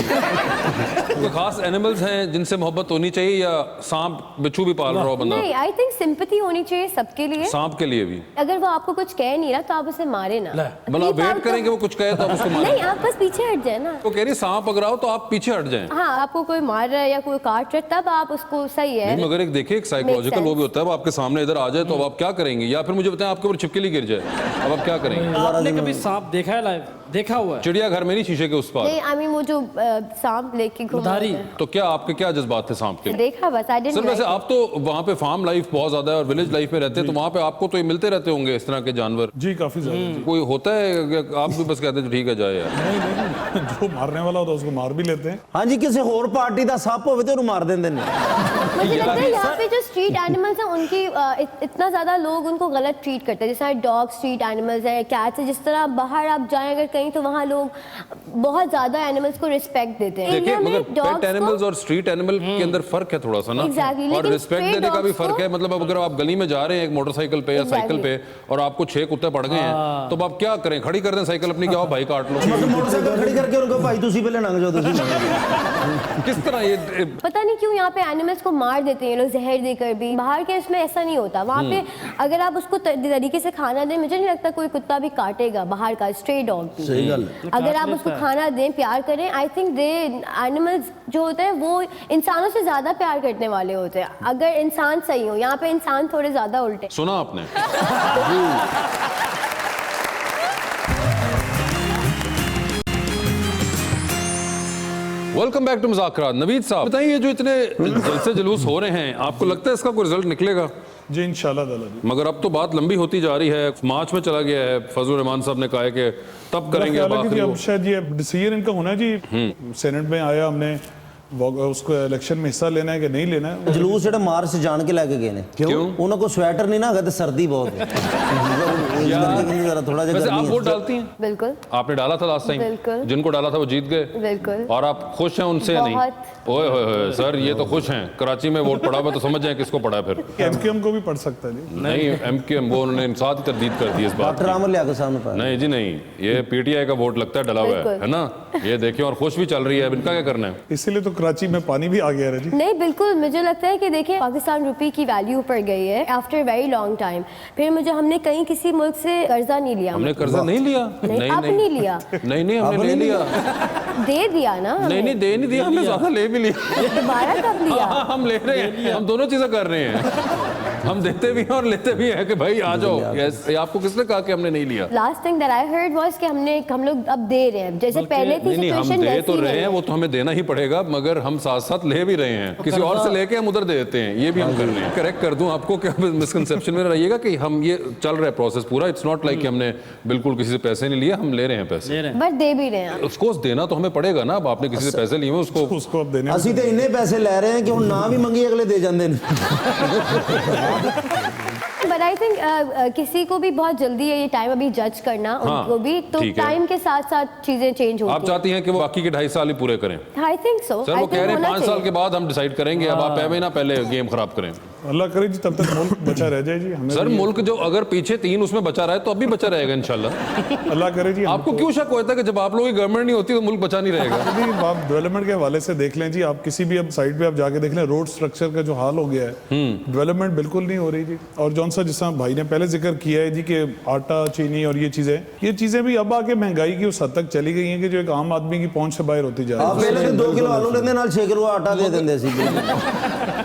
कोई खास एनिमल्स हैं जिनसे मोहब्बत होनी चाहिए या सांप बिच्छू भी पाल रहा हो बंदा? नहीं, आई थिंक सिंपैथी होनी चाहिए सबके लिए। सांप के लिए भी अगर वो आपको कुछ कह नहीं रहा तो आप उसे मारे ना। मतलब आप वेट करेंगे वो कुछ कहे तो आप उसको मारें? नहीं, आप बस पीछे हट जाए ना। वो कह रही सांप अगर आओ तो आप पीछे हट जाएं। हाँ, आपको कोई मार रहा है या कोई काट रहा है तब आप उसको सही है। नहीं, मगर एक देखिए एक साइकोलॉजिकल वो भी होता है, वो आपके सामने इधर आ जाए तो अब आप क्या करेंगे? या फिर मुझे बताएं आपके ऊपर छिपकली गिर जाए, अब आप क्या करेंगे? आपने कभी सांप देखा है लाइव? देखा हुआ है? चिड़ियाघर में नहीं, शीशे के उस पार। नहीं, आई मीन वो जो सांप लेके घुमाते हैं। तो क्या आपके क्या जज्बात थे सांप के लिए? देखा बस, आई डिडंट सर वैसे आप तो वहाँ पे फार्म लाइफ बहुत ज्यादा है और विलेज लाइफ में रहते हैं, तो वहाँ पे आपको तो ये मिलते रहते होंगे इस तरह के जानवर? जी काफी ज्यादा जी। कोई होता है आप भी बस कहते हैं ठीक है जाए यार? नहीं, जो मारने वाला होता है उसको मार भी लेते हैं। हाँ जी, किसी होर पार्टी का सप होवे तो उन्हें मार देंदे ने। मुझे लगता है यहाँ पे जो स्ट्रीट एनिमल्स हैं उनकी इतना ज्यादा लोग उनको गलत ट्रीट करते हैं। जैसे डॉग स्ट्रीट एनिमल्स हैं, कैट्स हैं, जिस तरह बाहर आप जाएं अगर कहीं तो वहाँ लोग बहुत ज्यादा एनिमल्स को रिस्पेक्ट देते हैं। देखिए मगर पेट डॉग्स एनिमल्स और स्ट्रीट एनिमल के अंदर फर्क है थोड़ा सा ना। Exactly, और लेकिन रिस्पेक्ट stray देने का भी dogs फर्क को- है। मतलब अब अगर आप गली में जा रहे हैं एक मोटरसाइकिल पे या साइकिल पे और आपको 6 कुत्ते पड़ गए हैं तो अब आप क्या करें? खड़ी कर दें साइकिल अपनी, क्या हो भाई काट लो? मोटरसाइकिल खड़ी करके उनको भाई तुसी पहले लंघ जाओ तुसी। किस तरह ये पता नहीं क्यों यहाँ पे एनिमल्स को मार देते हैं लोग जहर देकर भी। बाहर के इसमें ऐसा नहीं होता। वहाँ पे अगर आप उसको तरीके से खाना दें, मुझे नहीं लगता कोई कुत्ता भी काटेगा बाहर का स्ट्रे डॉग भी। सही गल। अगर आप उसको खाना दें, प्यार करें, आई थिंक दे एनिमल्स जो होते हैं वो इंसानों से ज्यादा प्यार करने वाले होते हैं अगर इंसान सही हो। यहाँ पे इंसान थोड़े ज्यादा उल्टे। सुना आपने? Welcome back to Muzakarat. Naveed साहब बताइए, ये जो इतने जलसे जुलूस हो रहे हैं, आपको लगता है इसका कोई रिजल्ट निकलेगा? जी इंशाल्लाह ताला जी। मगर अब तो बात लंबी होती जा रही है, मार्च में चला गया है। फजल रहमान साहब ने कहा है कि तब करेंगे। अब हालांकि जी आखिरी अब शायद ये डिसीजन इनका होना है जी। सेनेट में आया, हमने उसको इलेक्शन में हिस्सा लेना है कि नहीं लेना है। जलूस जेड़ा मार्च जान के लेके गए ने। क्यों? उन्होंने को स्वेटर नहीं ना है तो सर्दी बहुत है। थोड़ा वैसे आप वोट सा डालती हैं? बिल्कुल आपने डाला था लास्ट टाइम? बिल्कुल। जिनको डाला था वो जीत गए? बिल्कुल। और आप खुश हैं उनसे या नहीं? बहुत। ओए होए होए सर, ये तो खुश हैं। कराची में वोट पड़ा हुआ तो समझ जाए किसको पड़ा है फिर। एमक्यूएम को भी पड़ सकता है जी। नहीं, एमक्यूएम वो उन्होंने साथ ही तरदीद कर दी इस बात डॉक्टर आमर लिया के सामने पर। नहीं जी नहीं, ये पीटीआई का वोट लगता है डला हुआ बिल्कुल। है ना? ये देखिए, और खुश भी चल रही है। अब इनका क्या करना है? इसीलिए तो कराची में पानी भी आ गया है जी। नहीं, बिल्कुल मुझे लगता है कि देखिए पाकिस्तान रुपी की वैल्यू ऊपर गई है आफ्टर वेरी लॉन्ग टाइम। फिर मुझे हमने कहीं किसी मुल्क से कर्जा नहीं लिया। हमने कर्जा नहीं लिया? नहीं, अब नहीं लिया। नहीं हमने ले लिया। दे दिया ना हमें। नहीं दे नहीं दिया, हमने ज्यादा ले भी लिया। दोबारा कब लिया? हाँ, हम ले रहे हैं, हम दोनों चीजें कर रहे हैं। हम देते भी हैं और लेते भी हैं कि भाई आ जाओ। ये आपको किसने कहा कि हमने नहीं लिया? Last thing that I heard was कि हम लोग अब दे रहे हैं, जैसे पहले थी नहीं हम सिचुएशन दे वैसी तो रहे नहीं हैं, है। वो तो हमें देना ही पड़ेगा, मगर हम साथ साथ ले भी रहे हैं। किसी और से लेके हम उधर दे देते हैं, ये भी हम कर रहे हैं। करेक्ट कर दूं आपको कि मिसकंसेप्शन में रहिएगा कि हम ये चल रहा है प्रोसेस पूरा। इट्स नॉट लाइक कि हमने बिल्कुल किसी से पैसे नहीं लिए, हम ले रहे हैं पैसे। बट दे भी रहे हैं। उसको देना तो हमें पड़ेगा ना। अब आपने किसी से पैसे लिए हुए उसको अब देने ਅਸੀਂ ਤੇ ਇੰਨੇ ਪੈਸੇ ਲੈ ਰਹੇ हैं कि ਹੁਣ ना भी मंगी अगले दे जाते हैं। बट आई थिंक किसी को भी बहुत जल्दी है ये टाइम अभी जज करना। हाँ, उनको भी तो ठीक है। टाइम के साथ साथ चीजें चेंज होती आप चाहती हैं कि वो बाकी के 2.5 साल ही पूरे करें? I think so. सर वो कह रहे हैं 5 साल के बाद हम डिसाइड करेंगे। अब आप पहले ना पहले गेम खराब करें। अल्लाह करे जी तब तक मुल्क बचा रह जाए जी। हमें सर भी- मुल्क जो अगर पीछे 3 उसमें बचा रहा है तो अब भी बचा रहेगा इंशाल्लाह। अल्लाह करे जी। आपको क्यों शक होता है कि जब आप लोगों की गवर्नमेंट नहीं होती तो मुल्क बचा नहीं रहेगा? अभी आप डेवलपमेंट के हवाले से देख लें जी। आप किसी भी अब साइड पे आप जाके देख लें, रोड स्ट्रक्चर का जो हाल हो गया है, डेवलपमेंट बिल्कुल नहीं हो रही जी। और जौन सा जिस भाई ने पहले जिक्र किया है जी कि आटा चीनी और ये चीजें भी अब आके महंगाई की उस हद तक चली गई हैं कि जो एक आम आदमी की पहुंच से बाहर होती जा आप रही है। पहले 2 किलो आलू लेते नाल 6 किलो आटा दे देंगे सी।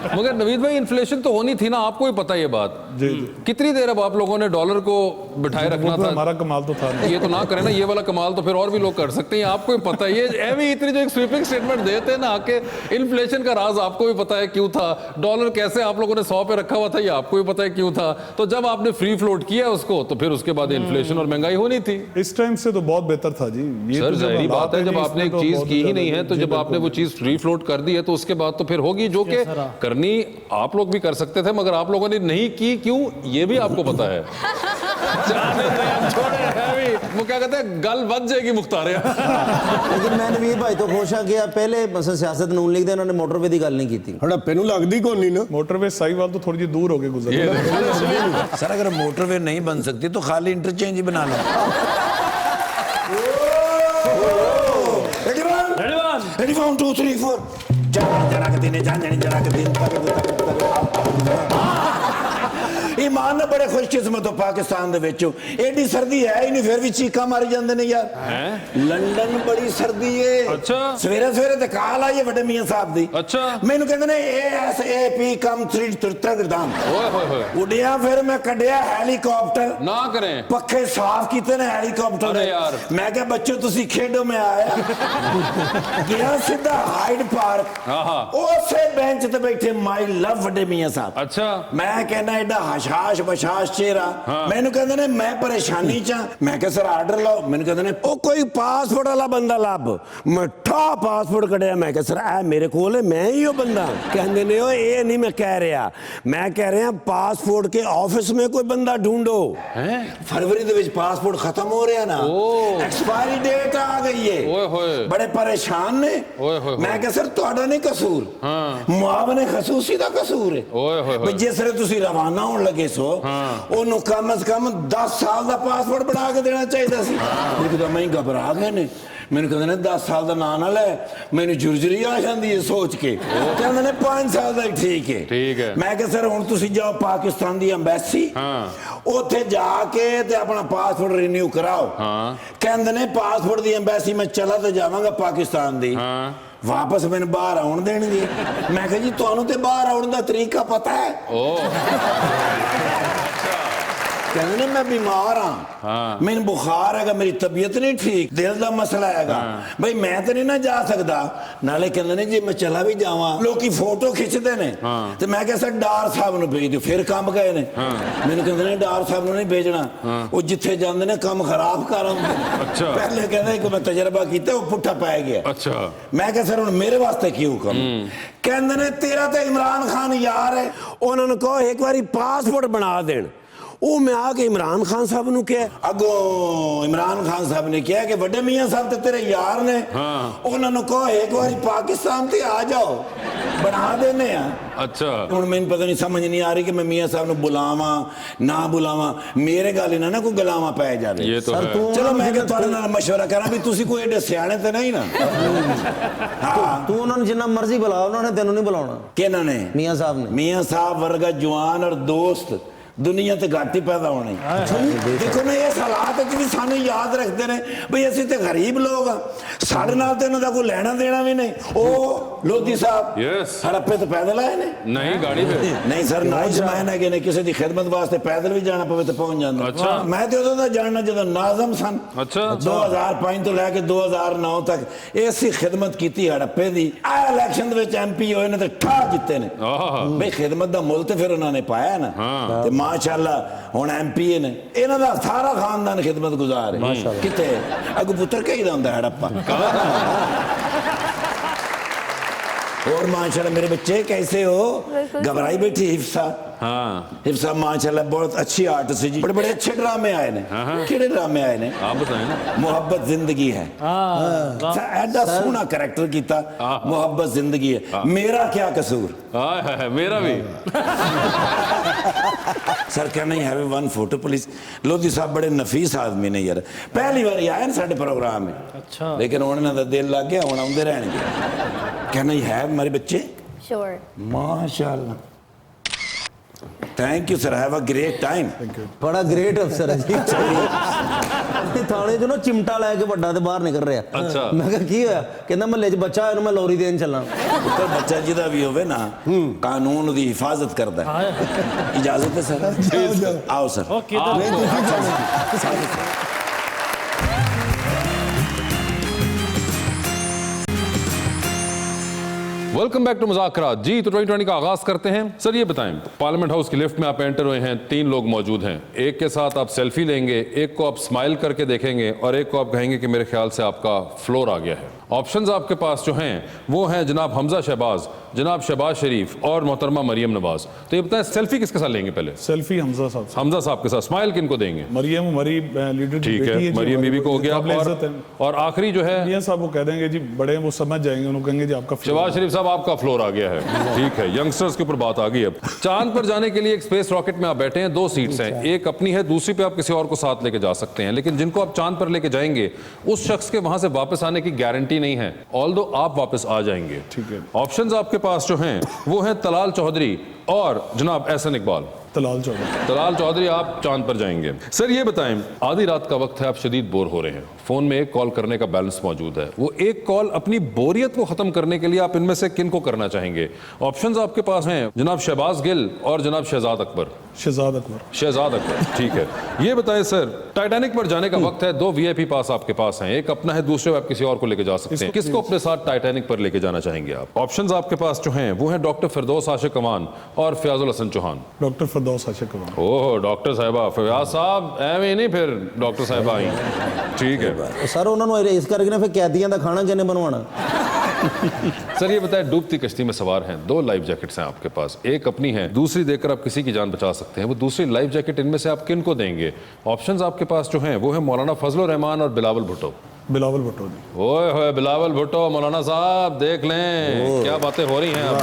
मगर नवीद भाई इन्फ्लेशन तो होनी थी ना, आपको ही पता है ये बात। जी कितनी देर अब आप लोगों ने डॉलर को बिठाए रखना वो तो था? हमारा कमाल तो था। ये तो ना करें ना, ये वाला कमाल तो फिर और भी लोग कर सकते हैं। आपको ही पता है ये एवी इतनी जो एक स्वीपिंग स्टेटमेंट देते हैं ना आके, इन्फ्लेशन का राज आपको भी पता है क्यों था। डॉलर कैसे आप लोगों ने 100 पे रखा हुआ था ये आपको भी पता है क्यों था। तो जब आपने फ्री फ्लोट किया उसको तो फिर उसके बाद इन्फ्लेशन और महंगाई होनी थी। इस टाइम से तो बहुत बेहतर था जी। ये सर तो जब जाहिर हालात बात है, हैं जब जी, आपने इसमें एक तो चीज बहुत की ही ज्यादा नहीं है तो जी, जब आपने वो चीज फ्री फ्लोट कर दी है तो उसके बाद तो फिर होगी, जो कि करनी आप लोग भी कर सकते थे मगर आप लोगों ने नहीं की। क्यों, ये भी आपको पता है। वो क्या कहते हैं, गल बच जाएगी मुख्तार यार। लेकिन मैं नवीर भाई तो खुश हाँ कि पहले मसल सियासत नून लीग दे उन्होंने मोटरवे की गल नहीं की थी। हड़प्पे ਨੂੰ ਲੱਗਦੀ ਕੋਈ ਨਹੀਂ ਨਾ मोटरवे साहिवाल तो थोड़ी जी दूर हो गए गुजर। सर अगर मोटरवे नहीं बन सकती तो खाली इंटरचेंज ही बना लो। Ready 1 2 3 4 जरा के दिन जरा के दिन ईमान ने बड़े खुशकिस्मत हो पाकिस्तान दे विच एडी सर्दी है ही नहीं फिर भी चीका मारी जांदे ने यार। लंदन बड़ी सर्दी है। अच्छा सवेरे सवेरे ते काल आई है बड़े मियां साहब दी। अच्छा मैनू कहंदे ने ASAP कम 3 तरगदाम ओए होए होए उड़िया फिर मैं कढ़िया हेलीकॉप्टर ना करें पखे साफ कीते ने हेलीकॉप्टर अरे दे। यार। मैं क्या बच्चों तुसी खेडो में आया गया सीधा हाइड पार्क आहा। उसे बेंच ते बैठे माई लव वड्डे मियां साहब। अच्छा मैं कहना एडा हशाश बशाश चेहरा। मैनू कहंदे ने मैं परेशानी चा। मैं कहा सर आर्डर लाओ। मैनू कहंदे ने ओ कोई पासपोर्ट वाला बंदा लब। मठा पासपोर्ट कढ़िया। मैं कहा सर ए मेरे कोल है मैं ही ओ बंदा। कहंदे ने ओ ये नहीं मैं कह रहा मैं कह रहा पासपोर्ट के ऑफिस में कोई बंदा ढूंढो। फरवरी दे विच पासपोर्ट खत्म हो रहा ना एक्सपायरी डेट आ गई है। ओए होए बड़े परेशान ने। ओए होए मैं कहा सर ਤੁਹਾਡਾ नहीं कसूर मुआवने खसूसी दा कसूर है। ओए होए होए जिस तरह तुसी रवाना होने लगे सो ਉਹਨੂੰ कम से कम 10 साल ਦਾ ਪਾਸਪੋਰਟ ਬਣਾ ਕੇ ਦੇਣਾ ਚਾਹੀਦਾ ਸੀ। ਮੈਨੂੰ ਮੈਂ ਘਬਰਾ ਗਏ ਨੇ। ਮੈਨੂੰ ਕਹਿੰਦੇ ਨੇ 10 ਸਾਲ ਦਾ ਨਾਂ ਨਾ ਲੈ ਮੈਨੂੰ ਜੁਰਜਰੀ ਆ ਜਾਂਦੀ ਹੈ ਸੋਚ ਕੇ। ਕਹਿੰਦੇ ਨੇ 5 ਸਾਲ ਦਾ ਹੀ ਠੀਕ ਹੈ। ਠੀਕ ਹੈ। ਮੈਂ ਕਿਹਾ ਸਰ ਹੁਣ ਤੁਸੀਂ ਜਾਓ ਪਾਕਿਸਤਾਨ ਦੀ ਐਮਬੈਸੀ ਉੱਥੇ ਜਾ ਕੇ ਤੇ ਆਪਣਾ ਪਾਸਪੋਰਟ ਰੀਨਿਊ ਕਰਾਓ। ਕਹਿੰਦੇ ਨੇ ਪਾਸਪੋਰਟ ਦੀ ਐਮਬੈਸੀ ਮੈਂ ਚਲਾ ਤੇ ਜਾਵਾਂਗਾ ਪਾਕਿਸਤਾਨ ਦੀ वापस मैंने बाहर आउन देंगे। मैं कहा जी तुहानू ते बाहर आउन दा तरीका पता है? कहने मैं बीमार हाँ मैंने बुखार है मेरी तबीयत नहीं ठीक दिल का मसला है भाई मैं तो नहीं ना जा सकता। नाले कहते ने जी मैं चला भी जावा लोग फोटो खिंचते ने तो मैं कहा सर डार साहब ने भेज दो फिर काम गए ने। मैंने कहते ने डार साहब ने नहीं भेजना वो जिथे जाते ने काम खराब कर आउंदे। पहले कहते कि मैं तजर्बा किया वो पुट्ठा पै गया। अच्छा मैं कहा सर हुण मेरे वास्ते की हुक्म। कहते ने तेरा तो इमरान खान यार है उन्होंने कहो एक बार पासपोर्ट बना देन। ਉਹ ਮੈਂ ਆ ਕੇ ਇਮਰਾਨ ਖਾਨ ਸਾਹਿਬ ਨੂੰ ਕਿਹਾ ਅੱਗੋਂ ਇਮਰਾਨ ਖਾਨ ਸਾਹਿਬ ਨੇ ਕਿਹਾ ਕਿ ਵੱਡੇ ਮੀਆਂ ਸਾਹਿਬ ਤੇ ਤੇਰੇ ਯਾਰ ਨੇ ਉਹਨਾਂ ਨੂੰ ਕਹੋ ਇੱਕ ਵਾਰੀ ਪਾਕਿਸਤਾਨ ਤੇ ਆ ਜਾਓ ਬਣਾ ਦੇਨੇ ਆ। ਅੱਛਾ ਹੁਣ ਮੈਨੂੰ ਪਤਾ ਨਹੀਂ ਸਮਝ ਨਹੀਂ ਆ ਰਹੀ ਕਿ ਮੈਂ ਮੀਆਂ ਸਾਹਿਬ ਨੂੰ ਬੁਲਾਵਾਂ ਨਾ ਬੁਲਾਵਾਂ ਮੇਰੇ ਗੱਲ ਇਹਨਾਂ ਨਾ ਕੋਈ ਗਲਾਵਾਂ ਪੈ ਜਾਵੇ। ਸਰ ਚਲੋ ਮੈਂ ਕਿ ਤੁਹਾਡੇ ਨਾਲ ਮਸ਼ਵਰਾ ਕਰਾਂ ਵੀ ਤੁਸੀਂ ਕੋਈ ਏਡੇ ਸਿਆਣੇ ਤੇ ਨਹੀਂ ਨਾ। ਹਾਂ ਤੂੰ ਉਹਨਾਂ ਨੂੰ ਜਿੰਨਾ ਮਰਜ਼ੀ ਬੁਲਾ ਉਹਨਾਂ ਨੇ ਤੈਨੂੰ ਨਹੀਂ ਬੁਲਾਉਣਾ। ਕਿਹਨਾਂ ਨੇ? ਮੀਆਂ ਸਾਹਿਬ ਨੇ। ਮੀਆਂ ਸਾਹਿਬ ਵਰਗਾ ਜਵਾਨ ਔਰ ਦੋਸਤ दुनिया ते घट ही पैदा होने। देखो ना ये हालात भी सानू याद रखते हैं भाई असी तो गरीब लोग हाँ साढ़े नाल ते उन्होंने कोई लेना देना भी नहीं। ओ लोधी साहब हड़प्पे तो पैदल आए ने नहीं गाड़ी पे नहीं सर नाइस मैन है ने किसी की खिदमत वास्ते पैदल भी जाना पवे तो पहुंच जांदा। अच्छा मैं तो उदों दा जानना जदों नाज़म सन। अच्छा 2005 तो लैके 2009 तक ऐसी खिदमत कीती हड़प्पे दी आ इलेक्शन दे विच MP होए ने ते ठा जित्ते ने भाई खिदमत दा मुल ते फिर उन्होंने पाया ना ते माशाअल्लाह हुण MP ने इन्हां दा सारा खानदान खिदमत गुजार है। किते अगू पुत्र कही दा हुंदा हड़प्पा और माशाल्लाह मेरे बच्चे कैसे हो? घबराई बैठी हिफ्सा। हाँ हिफ्सा माशाल्लाह बहुत अच्छी आर्टिस्ट है जी। बड़े बड़े अच्छे ड्रामे आए ने। केड़े ड्रामे आए ने आप बताएं ना। मोहब्बत जिंदगी है ऐसा सोहना कैरेक्टर कीता। मोहब्बत जिंदगी है मेरा क्या कसूर मेरा भी सर क्या नहीं है वन फोटो प्लीज। लोधी साहब बड़े नफीस आदमी ने यार पहली बार आए ना साडे प्रोग्राम में। अच्छा लेकिन उन्होंने तो दिल लग गया हुण आउंदे रहणगे। क्या नहीं है हमारे बच्चे? श्योर माशाल्लाह thank you sir have a great time. बड़ा ग्रेट अफसर है जी थाने जो ना चिमटा लैके ਵੱਡਾ ਤੇ ਬਾਹਰ ਨਿਕਲ ਰਿਹਾ। ਅੱਛਾ ਮੈਂ ਕਿਹਾ ਕੀ ਹੋਇਆ? ਕਹਿੰਦਾ ਮਹੱਲੇ 'ਚ ਬੱਚਾ ਇਹਨੂੰ ਮੈਂ ਲੋਰੀ ਦੇਣ ਚੱਲਾਂ। ਪੁੱਤਰ ਬੱਚਾ ਜਿਹਦਾ ਵੀ ਹੋਵੇ ਨਾ ਕਾਨੂੰਨ ਦੀ ਹਿਫਾਜ਼ਤ ਕਰਦਾ ਹੈ। ਇਜਾਜ਼ਤ ਹੈ ਸਰ? ਆਓ sir. Okay welcome back to Muzakarat ji. तो 2020 का आगाज करते हैं। सर ये बताएं पार्लियामेंट हाउस की लिफ्ट में आप एंटर हुए हैं 3 लोग मौजूद हैं एक के साथ आप सेल्फी लेंगे एक को आप स्माइल करके देखेंगे और एक को आप कहेंगे कि मेरे ख्याल से आपका फ्लोर आ गया है ऑप्शंस आपके पास जो हैं वो हैं जनाब हमजा शहबाज, जनाब शहबाज शरीफ और मोहतरमा मरियम नवाज। तो ये बताएं सेल्फी किसके साथ लेंगे पहले? सेल्फी हमजा साहब से। हमजा साहब के साथ। स्माइल किनको देंगे? मरियम हमारी लीडर की ठीक बेटी है, जी, मरियम बीबी को हो गया। काबिल इज्जत है। और आखिरी जो है मियां साहब वो कह देंगे जी, बड़े हैं वो समझ जाएंगे, उनको कहेंगे जी आपका शहबाज शरीफ साहब आपका फ्लोर आ गया है। ठीक है, यंगस्टर्स के ऊपर बात आ गई। अब चांद पर जाने के लिए एक स्पेस रॉकेट में आप बैठे हैं, 2 सीट्स हैं, एक अपनी है, दूसरी पे आप किसी और को साथ लेके जा सकते हैं, लेकिन जिनको आप चांद पर लेके जाएंगे उस शख्स के वहां से वापस आने की गारंटी नहीं है, ऑल्दो आप वापस आ जाएंगे। ठीक है। ऑप्शंस आपके पास जो हैं वो हैं तलाल चौधरी और जनाब एहसन इकबाल। तलाल चौधरी। तलाल चौधरी आप चांद पर जाएंगे। सर ये बताएं, आधी रात का वक्त है, आप शदीद बोर हो रहे हैं, फोन में एक कॉल करने का बैलेंस मौजूद है, वो एक कॉल अपनी बोरियत को खत्म करने के लिए आप इनमें से किन को करना चाहेंगे? ऑप्शंस आपके पास हैं जनाब शहबाज गिल और जनाब शहजाद अकबर। शहजाद अकबर। शहजाद अकबर, ठीक है। ये बताएं सर, टाइटैनिक पर जाने का वक्त है, 2 वीआईपी पास आपके पास हैं, एक अपना है, दूसरे आप किसी और को लेके जा सकते हैं, किसको अपने साथ टाइटैनिक पर लेके जाना चाहेंगे आप? ऑप्शंस आपके पास जो हैं वो हैं डॉक्टर फिरदौस आशिक अवान और फयाजुल हसन चौहान। डॉक्टर फिरदौस आशिक अवान। ओह डॉक्टर साहिबा, फयाज साहब एवं नहीं फिर डॉक्टर साहिबा आई। ठीक है सर उन्होंने इस करके ना फिर कैदियों का खाना किने बनवाना? सर ये बताएं, डूबती कश्ती में सवार हैं, 2 लाइफ जैकेट्स हैं आपके पास, एक अपनी है, दूसरी देकर आप किसी की जान बचा सकते हैं, वो दूसरी लाइफ जैकेट इनमें से आप किन को देंगे? ऑप्शंस आपके पास जो हैं वो है मौलाना फजलुर रहमान और बिलावल भुट्टो। बिलावल भुट्टो जी। ओए होए बिलावल भुट्टो, मौलाना साहब देख लें क्या बातें हो रही हैं अब।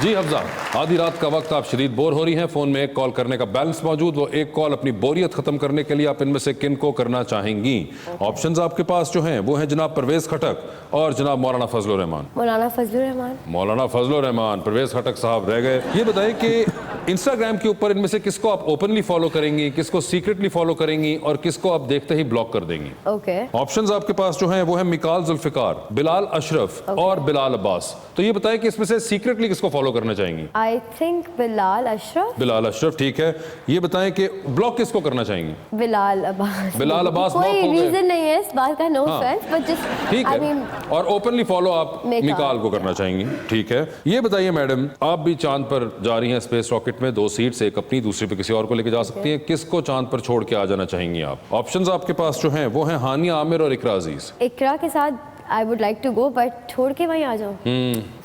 जी हफ्जा, आधी रात का वक्त, आप शदीद बोर हो रही हैं, फोन में एक कॉल करने का बैलेंस मौजूद, वो एक कॉल अपनी बोरियत खत्म करने के लिए आप इनमें से किन को करना चाहेंगी? ऑप्शंस आपके पास जो हैं वो हैं जनाब परवेज खटक और जनाब मौलाना फजलुर रहमान। मौलाना फजलुर रहमान। मौलाना फजलुर रहमान, परवेज खटक साहब रह गए। ये बताएं कि इंस्टाग्राम के ऊपर इनमें से किसको आप ओपनली फॉलो करेंगी, किसको सीक्रेटली फॉलो करेंगी और किसको आप देखते ही ब्लॉक कर देंगी? ओके। ऑप्शंस आपके पास जो हैं वो है मिकाल जुल्फिकार, बिलाल अशरफ और बिलाल अब्बास। तो ये बताएं कि इसमें से सीक्रेटली किसको फॉलो करना चाहेंगी? I think Bilal Ashraf. बिलाल अशरफ, ठीक है। ये बताएं कि ब्लॉक किसको करना चाहेंगी? बिलाल अब्बास। बिलाल अब्बास कोई ब्लॉक हो गए। रीजन नहीं है इस बात का, नो हाँ। ऑफेंस, बट जस्ट ठीक आई है। मीन और ओपनली फॉलो आप मिकाल को करना चाहेंगी, ठीक है। ये बताइए मैडम, आप भी चांद पर जा रही हैं स्पेस रॉकेट में, 2 सीट्स, एक अपनी, दूसरी पे किसी और को लेके जा सकती हैं, किसको चांद पर छोड़ के आ जाना चाहेंगी आप? ऑप्शंस आपके पास जो हैं वो हैं हानिया आमिर और इकरा अजीज। इकरा के साथ I would like to go, but छोड़ के वहीं आ जाओ।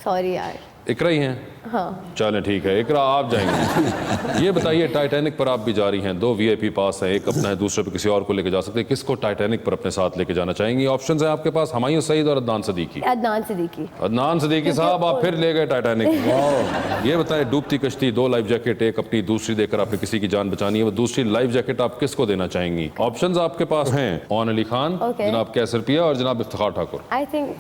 सॉरी यार। इकरा ही हैं? हाँ। चलें ठीक है, इकरा आप जाएंगे। ये बताइए, टाइटैनिक पर आप भी जा रही हैं, 2 वीआईपी पास है, एक अपना है, दूसरे पे किसी और को लेके जा सकते हैं, किसको टाइटैनिक पर अपने साथ लेके जाना चाहेंगी? ऑप्शंस हैं आपके पास हुमायूं सईद और अदनान सदीकी। अदनान सिद्दीकी। अदनान सदीकी साहब, आप फिर ले गए टाइटैनिक। ये बताएं, डूबती कश्ती, 2 लाइफ जैकेट, एक अपनी, दूसरी देकर आपने किसी की जान बचानी है, वो दूसरी लाइफ जैकेट आप किसको देना चाहेंगी? ऑप्शंस आपके पास हैं ओन अली खान, जनाब कैसर पिया और जनाब इफ्तिखार ठाकुर। आई थिंक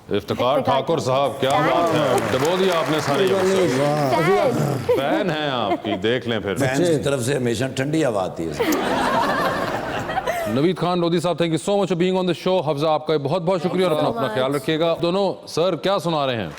इफ्तिखार ठाकुर साहब, क्या बात है, डबो दिया आपने सारे। फैन हैं आपकी, देख लें फिर। फैंस की तरफ से हमेशा ठंडी हवा आती है। नवीद खान लोधी साहब, thank you so much for being on the show. Hafza आपका बहुत बहुत शुक्रिया और अपना ख्याल रखिएगा। दोनों सर क्या सुना रहे हैं?